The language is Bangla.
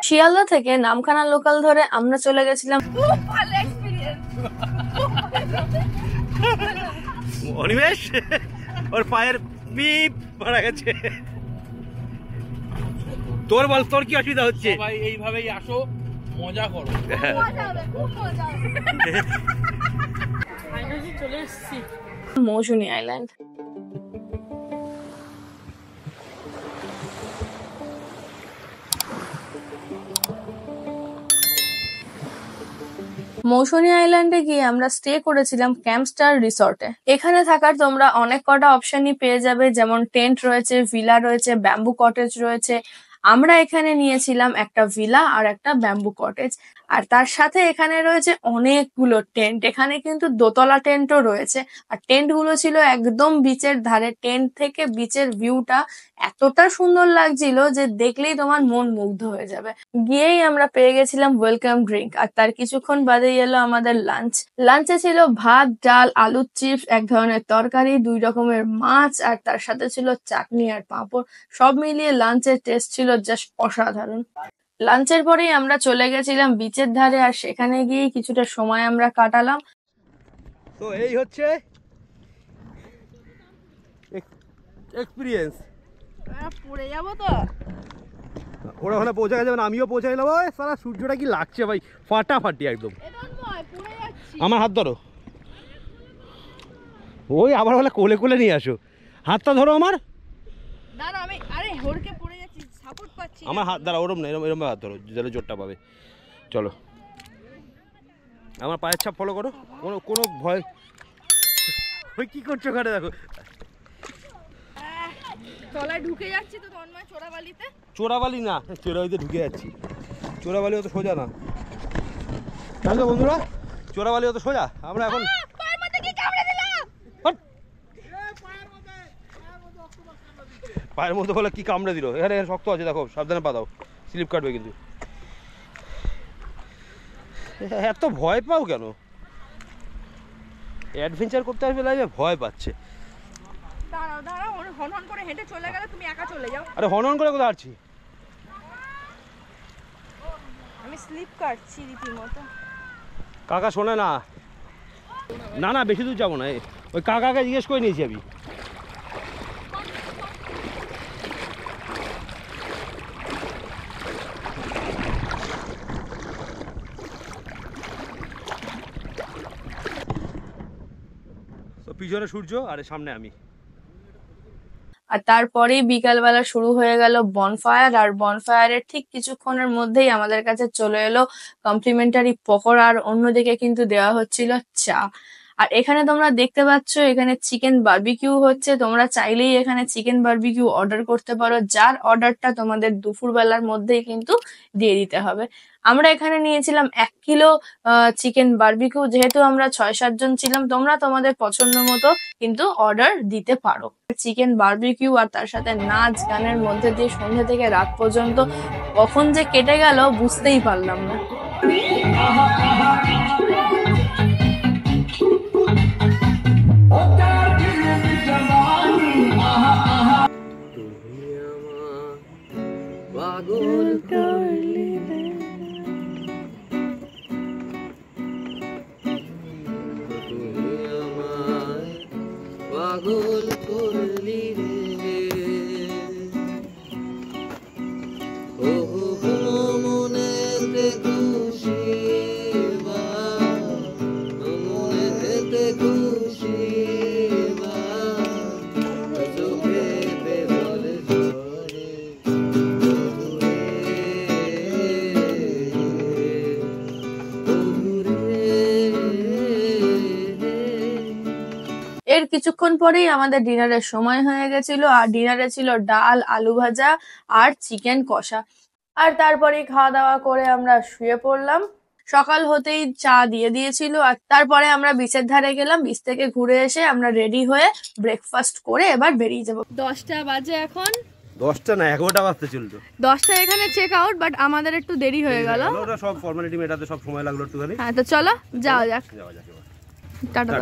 শিয়ালদা থেকে নামখানা লোকাল ধরে আমরা চলে গেছিলাম অনিমেষ ওর পায়ের পিপ মারা গেছে। তোর বল, তোর কি অসুবিধা হচ্ছে? ভাই এইভাবেই আসো, মজা করো। চলে এসেছি মৌসুমী আইল্যান্ড। মৌসুমী আইল্যান্ডে গিয়ে আমরা স্টে করেছিলাম ক্যাম্পস্টার রিসর্টে। এখানে থাকার তোমরা অনেক কটা অপশনই পেয়ে যাবে, যেমন টেন্ট রয়েছে, ভিলা রয়েছে, ব্যাম্বু কটেজ রয়েছে। আমরা এখানে নিয়েছিলাম একটা ভিলা আর একটা ব্যাম্বু কটেজ, আর তার সাথে এখানে রয়েছে অনেকগুলো টেন্ট। এখানে কিন্তু দোতলা টেন্টও রয়েছে, আর টেন্ট গুলো ছিল একদম বিচের ধারে। টেন্ট থেকে বিচের ভিউটা এতটা সুন্দর লাগছিল যে দেখলেই তোমার মন মুগ্ধ হয়ে যাবে। গিয়েই আমরা পেয়ে গেছিলাম ওয়েলকাম ড্রিঙ্ক, আর তার কিছুক্ষণ বাদেই এলো আমাদের লাঞ্চ। লাঞ্চে ছিল ভাত, ডাল, আলুর চিপস, এক ধরনের তরকারি, 2 রকমের মাছ, আর তার সাথে ছিল চাটনি আর পাঁপড়। সব মিলিয়ে লাঞ্চের টেস্ট ছিল জাস্ট অসাধারণ। লাঞ্চের পরেই আমরা চলে গেছিলাম বিচের ধারে, আর সেখানে গিয়ে কিছুটা সময় আমরা কাটালাম। তো এই হচ্ছে এক্সপিরিয়েন্স। পড়ে যাবো তো, ওরা ওখানে পৌঁছে গেছে, আমিও পৌঁছে গেলাম। ওই সারা সূর্যটা কি লাগছে ভাই, ফাটাফাটি একদম। আমার হাত ধরো, ওই আবার বলে কোলে কোলে নিয়ে আসো। হাতটা ধরো আমার, আমার হাত দ্বারা ওরম না, এরম হাত ধরো, যেন জোরটা পাবে। চলো, আমার পায়ের ছাপ ফলো করো, কোনো ভয়। ওই কি করছো ওখানে, দেখো তলায় ঢুকে যাচ্ছি তো তন্ময় চোরাবালিতে। চোরাবালি না, চোরাবালিতে ঢুকে যাচ্ছি। চোরাবালি অত সোজা না, জানো বন্ধুরা, চোরাবালি অত সোজা। আমরা এখন পায়ের মধ্যে বলে কি কামড়ে দিল। এখানে শক্ত আছে, দেখো সাবধানে পা দাও, স্লিপ কাটবে কিন্তু। এত ভয় পাও কেন? অ্যাডভেঞ্চার করতে আসবে লাইফে ভয় পাচ্ছে। আরে হনন করে কোথায় আসছি? আমি স্লিপ কাটছি রীতিমতো। কাকা শোনে না, না না বেশি দূর যাবো না। ওই কাকাকে জিজ্ঞেস করে নিয়েছি আমি। পিছনে সূর্য আর সামনে আমি। আর তারপরেই বিকালবেলা শুরু হয়ে গেল বনফায়ার, আর বনফায়ারের ঠিক কিছুক্ষণের মধ্যেই আমাদের কাছে চলে এলো কমপ্লিমেন্টারি পকোড়া, আর অন্যদিকে কিন্তু দেওয়া হচ্ছিল চা। আর এখানে তোমরা দেখতে পাচ্ছ এখানে চিকেন বারবিকিউ হচ্ছে। তোমরা চাইলেই এখানে চিকেন বারবিকিউ অর্ডার করতে পারো, যার অর্ডারটা তোমাদের দুপুরবেলার মধ্যেই কিন্তু দিয়ে দিতে হবে। আমরা এখানে নিয়েছিলাম 1 কিলো চিকেন বারবিকিউ। যেহেতু আমরা 6-7 জন ছিলাম, তোমরা তোমাদের পছন্দ মতো কিন্তু অর্ডার দিতে পারো। চিকেন বারবিকিউ আর তার সাথে নাচ গানের মধ্যে দিয়ে সন্ধ্যে থেকে রাত পর্যন্ত কখন যে কেটে গেল বুঝতেই পারলাম না। পাগল করলি রে, ও মনেতে খুশি, মনেতে খুশি, চোখেতে জলে ঝরে, এর কিছুক্ষণ পরেই আমাদের ডিনারের সময় হয়ে গেছিল, আর ডিনারে ছিল ডাল, আলু ভাজা আর চিকেন কষা। আর তারপরেই খাওয়া দাওয়া করে আমরা শুয়ে পড়লাম। সকাল হতেই চা দিয়ে দিয়েছিল, আর তারপরে আমরা বিচের ধারে গেলাম। বিচ থেকে ঘুরে এসে আমরা রেডি হয়ে ব্রেকফাস্ট করে এবার বেরিয়ে যাব। 10টা বাজে এখন। 10টা না, 11টা বাজতে চলতো। 10টা এখানে চেক আউট, বাট আমাদের একটু দেরি হয়ে গেল। ওটা সব ফর্মালিটি মেটাতে সব সময় লাগলো একটুখানি। হ্যাঁ, তো চলো যাওয়া যাক। যাওয়া যাক। টাটা।